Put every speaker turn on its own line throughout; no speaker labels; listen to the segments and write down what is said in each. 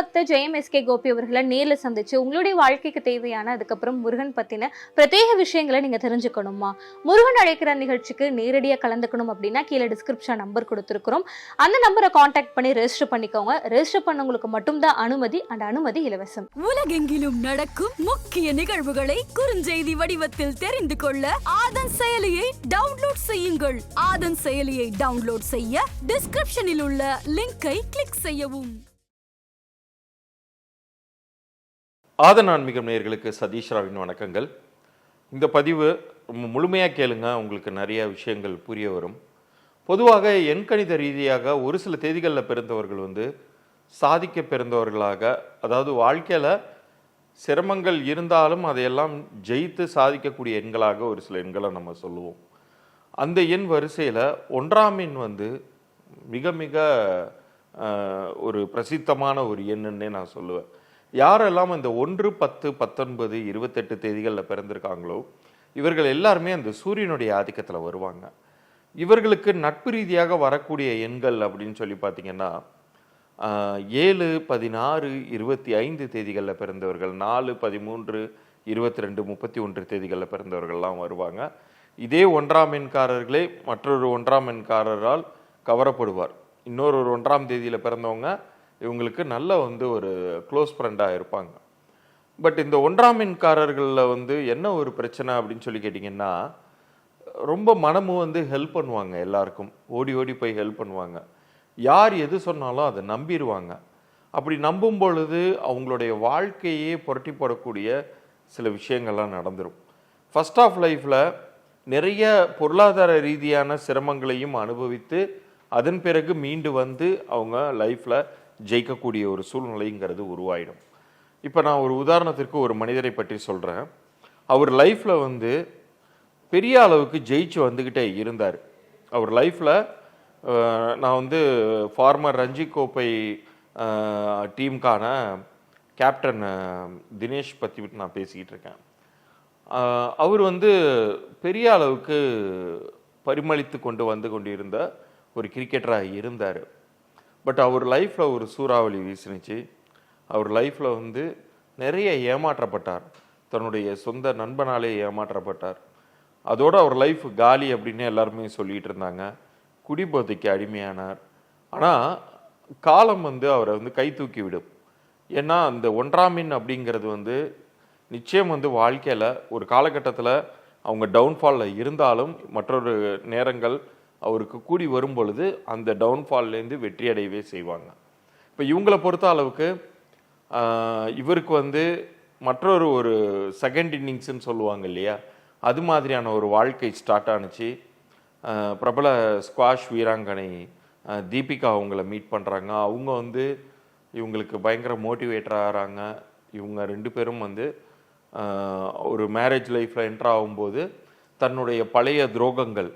பக்தர் ஜெயம் கோபி அவர்களை நேர்ல சந்திச்சு உங்களுடைய வாழ்க்கைக்கு தேவையான அதுக்கப்புறம் முருகன் பத்தின பிரத்யேக விஷயங்களை நீங்க தெரிஞ்சுக்கணுமா, முருகன் அழைக்கிற நிகழ்ச்சிக்கு நேரடியா கலந்துக்கணும் அப்படின்னா கீழே டிஸ்கிரிப்ஷன் நம்பர் கொடுத்துருக்கிறோம். அந்த நம்பரை கான்டாக்ட் பண்ணி ரெஜிஸ்டர் பண்ணிக்கோங்க. ரெஜிஸ்டர் பண்ணவங்களுக்கு மட்டும்தான் அனுமதி, அந்த அனுமதி இலவசம்.
உலகெங்கிலும் நடக்கும் முக்கிய நிகழ்வுகளை குறுஞ்செய்தி வடிவத்தில் தெரிந்து கொள்ள ஆதன் செயலியை டவுன்லோட் செய்யுங்கள். ஆதன் செயலியை டவுன்லோட் செய்ய டிஸ்கிரிப்ஷனில் உள்ள லிங்கை கிளிக் செய்யவும்.
ஆதன் ஆன்மீகம் நேயர்களுக்கு சதீஷ் ராவின் வணக்கங்கள். இந்த பதிவு முழுமையாக கேளுங்க, உங்களுக்கு நிறைய விஷயங்கள் புரிய வரும். பொதுவாக எண்கணித ரீதியாக ஒரு சில தேதிகளில் பிறந்தவர்கள் சாதிக்க பிறந்தவர்களாக, அதாவது வாழ்க்கையில் சிரமங்கள் இருந்தாலும் அதையெல்லாம் ஜெயித்து சாதிக்கக்கூடிய எண்களாக ஒரு சில எண்களை நம்ம சொல்லுவோம். அந்த எண் வரிசையில் 1ஆம் எண் மிக மிக ஒரு பிரசித்தமான ஒரு எண்ணுன்னே நான் சொல்லுவேன். யாரெல்லாம் இந்த 1, 10, 19, 28 தேதிகளில் பிறந்திருக்காங்களோ இவர்கள் எல்லாருமே அந்த சூரியனுடைய ஆதிக்கத்தில் வருவாங்க. இவர்களுக்கு நட்பு ரீதியாக வரக்கூடிய எண்கள் அப்படின்னு சொல்லி பார்த்தீங்கன்னா 7, 16, 25 தேதிகளில் பிறந்தவர்கள், 4, 13, 22, 31 தேதிகளில் பிறந்தவர்கள்லாம் வருவாங்க. இதே 1ஆம் எண்காரர்களே மற்றொரு 1ஆம் எண்காரரால் கவரப்படுவார். இன்னொரு 1ஆம் தேதியில் பிறந்தவங்க இவங்களுக்கு நல்ல ஒரு க்ளோஸ் ஃப்ரெண்டாக இருப்பாங்க. பட் இந்த 1ஆம் எண்காரர்களில் என்ன ஒரு பிரச்சனை அப்படின்னு சொல்லி கேட்டிங்கன்னா, ரொம்ப மனமும் ஹெல்ப் பண்ணுவாங்க, எல்லாருக்கும் ஓடி ஓடி போய் ஹெல்ப் பண்ணுவாங்க. யார் எது சொன்னாலும் அதை நம்பிடுவாங்க. அப்படி நம்பும் பொழுது அவங்களுடைய வாழ்க்கையே புரட்டி போடக்கூடிய சில விஷயங்கள்லாம் நடந்துடும். ஃபர்ஸ்ட் ஆஃப் லைஃப்பில் நிறைய பொருளாதார ரீதியான சிரமங்களையும் அனுபவித்து அதன் பிறகு மீண்டு அவங்க லைஃப்பில் ஜெயிக்கக்கூடிய ஒரு சூழ்நிலைங்கிறது உருவாயிடும். இப்போ நான் ஒரு உதாரணத்திற்கு ஒரு மனிதரை பற்றி சொல்கிறேன். அவர் லைஃப்பில் பெரிய அளவுக்கு ஜெயிச்சு வந்துக்கிட்டே இருந்தார். அவர் லைஃப்பில் நான் ஃபார்மர் ரஞ்சி கோப்பை டீமுக்கான கேப்டன் தினேஷ் பற்றி நான் பேசிக்கிட்டு இருக்கேன். அவர் பெரிய அளவுக்கு பரிமளித்து கொண்டு கொண்டிருந்த ஒரு கிரிக்கெட்டராக இருந்தார். பட் அவர் லைஃப்பில் ஒரு சூறாவளி வீசினுச்சு. அவர் லைஃப்பில் நிறைய ஏமாற்றப்பட்டார். தன்னுடைய சொந்த நண்பனாலே ஏமாற்றப்பட்டார். அதோடு அவர் லைஃப் காலி அப்படின்னு எல்லாருமே சொல்லிகிட்டு இருந்தாங்க. குடிபோதைக்கு அடிமையானார். ஆனால் காலம் அவரை கை தூக்கி விடும். ஏன்னா அந்த 1ஆம் எண் அப்படிங்கிறது நிச்சயம் வாழ்க்கையில் ஒரு காலகட்டத்தில் அவங்க டவுன்ஃபாலில் இருந்தாலும் மற்றொரு நேரங்கள் அவருக்கு கூடி வரும் பொழுது அந்த டவுன்ஃபால்லேருந்து வெற்றி அடையவே செய்வாங்க. இப்போ இவங்களை பொறுத்த அளவுக்கு இவருக்கு மற்றொரு ஒரு செகண்ட் இன்னிங்ஸ்ன்னு சொல்லுவாங்க இல்லையா, அது மாதிரியான ஒரு வாழ்க்கை ஸ்டார்ட் ஆணுச்சு. பிரபல ஸ்குவாஷ் வீராங்கனை தீபிகா அவங்கள மீட் பண்ணுறாங்க. அவங்க இவங்களுக்கு பயங்கர மோட்டிவேட்டராக ஆகிறாங்க. இவங்க 2 பேரும் ஒரு மேரேஜ் லைஃப்பில் என்டர் ஆகும்போது தன்னுடைய பழைய துரோகங்கள்,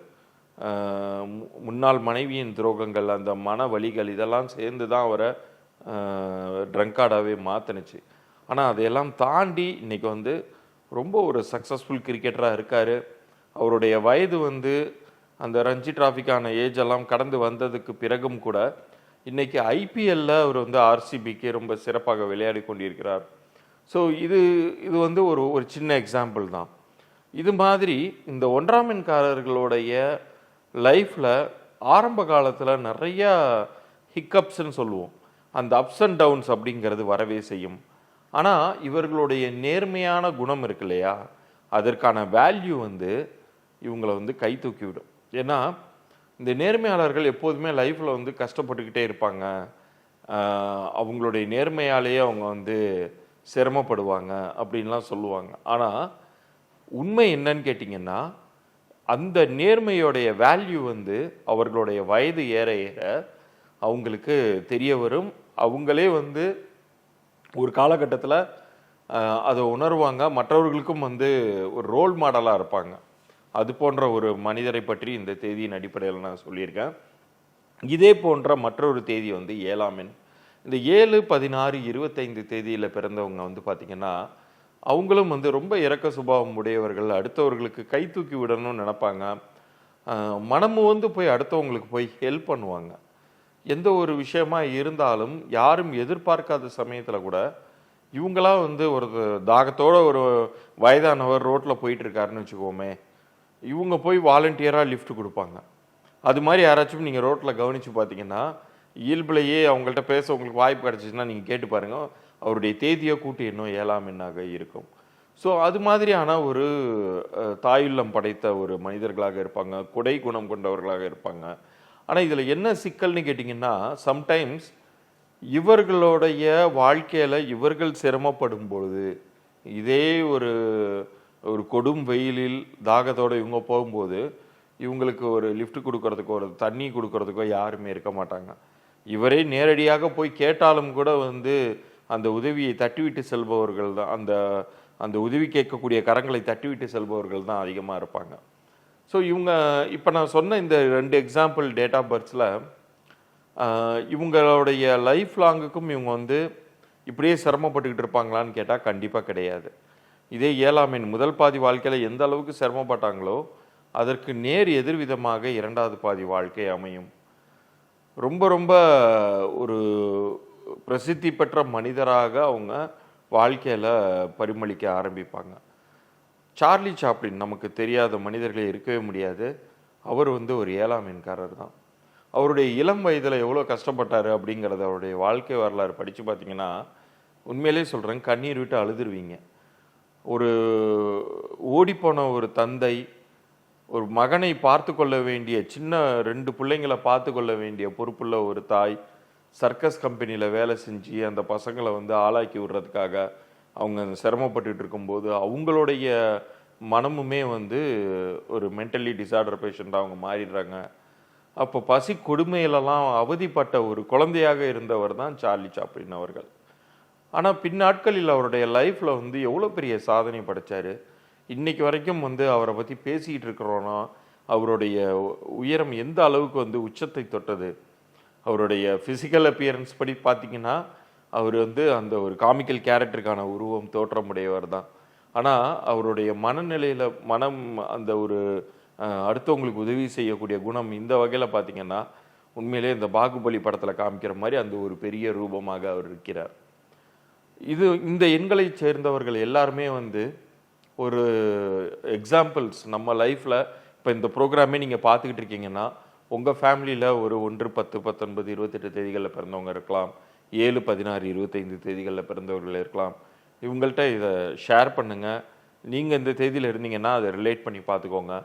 முன்னாள் மனைவியின் துரோகங்கள், அந்த மன வலிகள் இதெல்லாம் சேர்ந்து தான் அவரை ட்ரங்கார்டாகவே மாற்றினுச்சு. ஆனால் அதையெல்லாம் தாண்டி இன்றைக்கி ரொம்ப ஒரு சக்ஸஸ்ஃபுல் கிரிக்கெட்டராக இருக்கார். அவருடைய வயது அந்த ரஞ்சி டிராஃபிக்கான ஏஜ் எல்லாம் கடந்து வந்ததுக்கு பிறகும் கூட இன்றைக்கி ஐபிஎல்லில் அவர் ஆர்சிபிக்கு ரொம்ப சிறப்பாக விளையாடி கொண்டிருக்கிறார். ஸோ இது ஒரு சின்ன எக்ஸாம்பிள் தான். இது மாதிரி இந்த 1ஆம் எண்காரர்களுடைய லைஃப்பில் ஆரம்ப காலத்தில் நிறையா ஹிக்கப்ஸ்ன்னு சொல்லுவோம், அந்த அப்ஸ் அண்ட் டவுன்ஸ் அப்படிங்கிறது வரவே செய்யும். ஆனால் இவர்களுடைய நேர்மையான குணம் இருக்கு இல்லையா, அதற்கான வேல்யூ இவங்களை கை தூக்கி விடும். ஏன்னா இந்த நேர்மையாளர்கள் எப்போதுமே லைஃப்பில் கஷ்டப்பட்டுக்கிட்டே இருப்பாங்க. அவங்களுடைய நேர்மையாலேயே அவங்க சிரமப்படுவாங்க அப்படின்லாம் சொல்லுவாங்க. ஆனால் உண்மை என்னன்னு கேட்டிங்கன்னா, அந்த நேர்மையோடைய வேல்யூ அவர்களுடைய வயது ஏற ஏற அவங்களுக்கு தெரிய வரும். அவங்களே ஒரு காலகட்டத்தில் அதை உணர்வாங்க. மற்றவர்களுக்கும் ஒரு ரோல் மாடலாக இருப்பாங்க. அது போன்ற ஒரு மனிதரை பற்றி இந்த தேதியின் அடிப்படையில் நான் சொல்லியிருக்கேன். இதே போன்ற மற்றொரு தேதி 7ஆம் எண். இந்த 7, 16, 25 தேதியில் பிறந்தவங்க பார்த்திங்கன்னா அவங்களும் ரொம்ப இரக்க சுபாவம் உடையவர்கள். அடுத்தவர்களுக்கு கை தூக்கி விடணும்னு நினைப்பாங்க. மனமும் போய் அடுத்தவங்களுக்கு போய் ஹெல்ப் பண்ணுவாங்க. எந்த ஒரு விஷயமா இருந்தாலும் யாரும் எதிர்பார்க்காத சமயத்தில் கூட இவங்களா வந்து ஒரு தாகத்தோட ஒரு வயதானவர் ரோட்டில் போயிட்டு இருக்காருன்னு வச்சுக்கோமே, இவங்க போய் வாலண்டியராக லிஃப்ட் கொடுப்பாங்க. அது மாதிரி யாராச்சும் நீங்கள் ரோட்டில் கவனித்து பார்த்தீங்கன்னா, இயல்புலையே அவங்கள்ட்ட பேச உங்களுக்கு வாய்ப்பு கிடச்சிச்சின்னா நீங்கள் கேட்டு பாருங்கள், அவருடைய தேதியோ கூட்டு எண்ணோ 7ஆம் எண்ணாக இருக்கும். ஸோ அது மாதிரியான ஒரு தாயுள்ளம் படைத்த ஒரு மனிதர்களாக இருப்பாங்க, கொடை குணம் கொண்டவர்களாக இருப்பாங்க. ஆனால் இதில் என்ன சிக்கல்னு கேட்டிங்கன்னா, சம்டைம்ஸ் இவர்களுடைய வாழ்க்கையில் இவர்கள் சிரமப்படும் பொழுது, இதே ஒரு ஒரு கொடும் வெயிலில் தாகத்தோடு இவங்க போகும்போது, இவங்களுக்கு ஒரு லிஃப்ட் கொடுக்கறதுக்கோ ஒரு தண்ணி கொடுக்கறதுக்கோ யாருமே இருக்க மாட்டாங்க. இவரே நேரடியாக போய் கேட்டாலும் கூட வந்து அந்த உதவியை தட்டிவிட்டு செல்பவர்கள் தான், அந்த அந்த உதவி கேட்கக்கூடிய கரங்களை தட்டிவிட்டு செல்பவர்கள் தான் அதிகமாக இருப்பாங்க. ஸோ இவங்க இப்போ நான் சொன்ன இந்த 2 எக்ஸாம்பிள் டேட் ஆஃப் பர்த்ஸில் இவங்களுடைய லைஃப் லாங்குக்கும் இவங்க வந்து இப்படியே சிரமப்பட்டுக்கிட்டு இருப்பாங்களான்னு கேட்டால் கண்டிப்பாக கிடையாது. இதே 7ஆம் எண் முதல் பாதி வாழ்க்கையில் எந்த அளவுக்கு சிரமப்பட்டாங்களோ அதற்கு நேர் எதிர்விதமாக 2வது பாதி வாழ்க்கை அமையும். ரொம்ப ரொம்ப ஒரு பிரசித்தி பெற்ற மனிதராக அவங்க வாழ்க்கையில் பரிமளிக்க ஆரம்பிப்பாங்க. சார்லி சாப்ளின், நமக்கு தெரியாத மனிதர்களே இருக்கவே முடியாது. அவர் வந்து ஒரு 7ஆம் எண்காரர் தான். அவருடைய இளம் வயதில் எவ்வளோ கஷ்டப்பட்டார் அப்படிங்கிறத அவருடைய வாழ்க்கை வரலாறு படித்து பார்த்தீங்கன்னா, உண்மையிலே சொல்கிறேன், கண்ணீர் விட்டு அழுதுருவீங்க. ஒரு ஓடிப்போன ஒரு தந்தை, ஒரு மகனை பார்த்து கொள்ள வேண்டிய, சின்ன 2 பிள்ளைங்களை பார்த்து கொள்ள வேண்டிய பொறுப்புள்ள ஒரு தாய், சர்க்கஸ் கம்பெனியில் வேலை செஞ்சு அந்த பசங்களை வந்து ஆளாக்கி விடுறதுக்காக அவங்க சிரமப்பட்டுட்டு இருக்கும்போது அவங்களுடைய மனமுமே வந்து ஒரு மென்டலி டிசார்டர் பேஷண்ட்டாக அவங்க மாறிடுறாங்க. அப்போ பசி கொடுமையிலலாம் அவதிப்பட்ட ஒரு குழந்தையாக இருந்தவர் தான் சார்லி சாப்ளின் அவர்கள். ஆனால் பின்னாட்களில் அவருடைய லைஃப்பில் வந்து எவ்வளோ பெரிய சாதனை படைச்சார். இன்னைக்கு வரைக்கும் வந்து அவரை பற்றி பேசிக்கிட்டு இருக்கிறோன்னா அவருடைய உயரம் எந்த அளவுக்கு வந்து உச்சத்தை தொட்டது. அவருடைய ஃபிசிக்கல் அப்பியரன்ஸ் படி பார்த்தீங்கன்னா அவர் வந்து அந்த ஒரு காமிக்கல் கேரக்டருக்கான உருவம் தோற்றமுடையவர் தான். ஆனால் அவருடைய மனநிலையில் அந்த ஒரு அடுத்தவங்களுக்கு உதவி செய்யக்கூடிய குணம் இந்த வகையில் பார்த்தீங்கன்னா உண்மையிலே இந்த பாகுபலி படத்தில் காமிக்கிற மாதிரி அந்த ஒரு பெரிய ரூபமாக அவர் இருக்கிறார். இந்த எண்களை சேர்ந்தவர்கள் எல்லாருமே வந்து ஒரு எக்ஸாம்பிள்ஸ் நம்ம லைஃப்பில். இப்போ இந்த ப்ரோக்ராமே நீங்கள் பார்த்துக்கிட்டு இருக்கீங்கன்னா உங்கள் ஃபேமிலியில் ஒரு 1, 10, 19, 28 தேதிகளில் பிறந்தவங்க இருக்கலாம், 7, 16, 25 தேதிகளில் பிறந்தவர்கள் இருக்கலாம். இவங்கள்ட்ட இதை ஷேர் பண்ணுங்கள். நீங்கள் இந்த தேதியில் இருந்தீங்கன்னா அதை ரிலேட் பண்ணி பார்த்துக்கோங்க.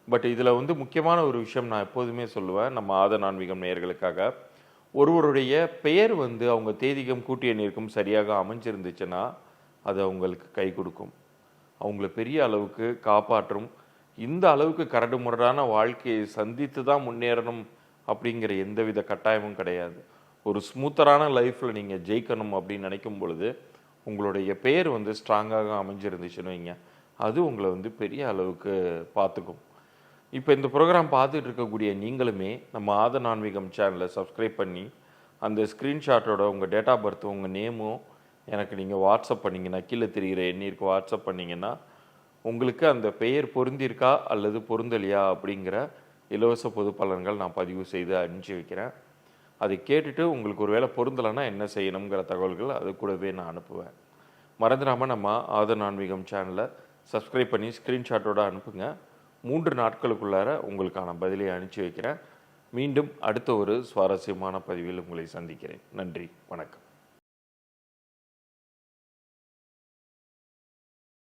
பட் இதில் வந்து முக்கியமான ஒரு விஷயம் நான் எப்போதுமே சொல்லுவேன், நம்ம ஆத ஆன்மீகம் நேயர்களுக்காக, ஒருவருடைய பெயர் வந்து அவங்க தேதிக்கும் கூட்டிய எண்ணிற்கும் சரியாக அமைஞ்சிருந்துச்சுன்னா அது அவங்களுக்கு கை கொடுக்கும், அவங்கள பெரிய அளவுக்கு காப்பாற்றும். இந்த அளவுக்கு கரடு முரடான வாழ்க்கையை சந்தித்து தான் முன்னேறணும் அப்படிங்கிற எந்தவித கட்டாயமும் கிடையாது. ஒரு ஸ்மூத்தரான லைஃப்பில் நீங்கள் ஜெயிக்கணும் அப்படின்னு நினைக்கும் பொழுது உங்களுடைய பெயர் வந்து ஸ்ட்ராங்காக அமைஞ்சிருந்துச்சுன்னு வைங்க, அது உங்களை வந்து பெரிய அளவுக்கு பார்த்துக்கும். இப்போ இந்த ப்ரோக்ராம் பார்த்துட்டு இருக்கக்கூடிய நீங்களுமே நம்ம ஆத ஆன்மீகம் சேனலை சப்ஸ்கிரைப் பண்ணி அந்த ஸ்க்ரீன்ஷாட்டோட உங்கள் டேட் ஆஃப் பர்த், உங்கள் நேமும் எனக்கு நீங்கள் வாட்ஸ்அப் பண்ணிங்கன்னா, கீழே தெரிகிற எண்ணிற்கு வாட்ஸ்அப் பண்ணிங்கன்னா உங்களுக்கு அந்த பெயர் பொருந்திருக்கா அல்லது பொருந்தலையா அப்படிங்கிற இலவச பொது பலன்கள் நான் பதிவு செய்து அனுப்பிச்சி வைக்கிறேன். அதை கேட்டுட்டு உங்களுக்கு ஒரு வேளை பொருந்தலைன்னா என்ன செய்யணுங்கிற தகவல்கள் அது கூடவே நான் அனுப்புவேன். மறந்துடாமல் நம்ம ஆத ஆன்மீகம் சேனலை சப்ஸ்கிரைப் பண்ணி ஸ்க்ரீன்ஷாட்டோடு அனுப்புங்க. 3 நாட்களுக்குள்ளார உங்களுக்கான பதிலை அனுப்பிச்சி வைக்கிறேன். மீண்டும் அடுத்த ஒரு சுவாரஸ்யமான பதிவில் உங்களை சந்திக்கிறேன். நன்றி, வணக்கம்.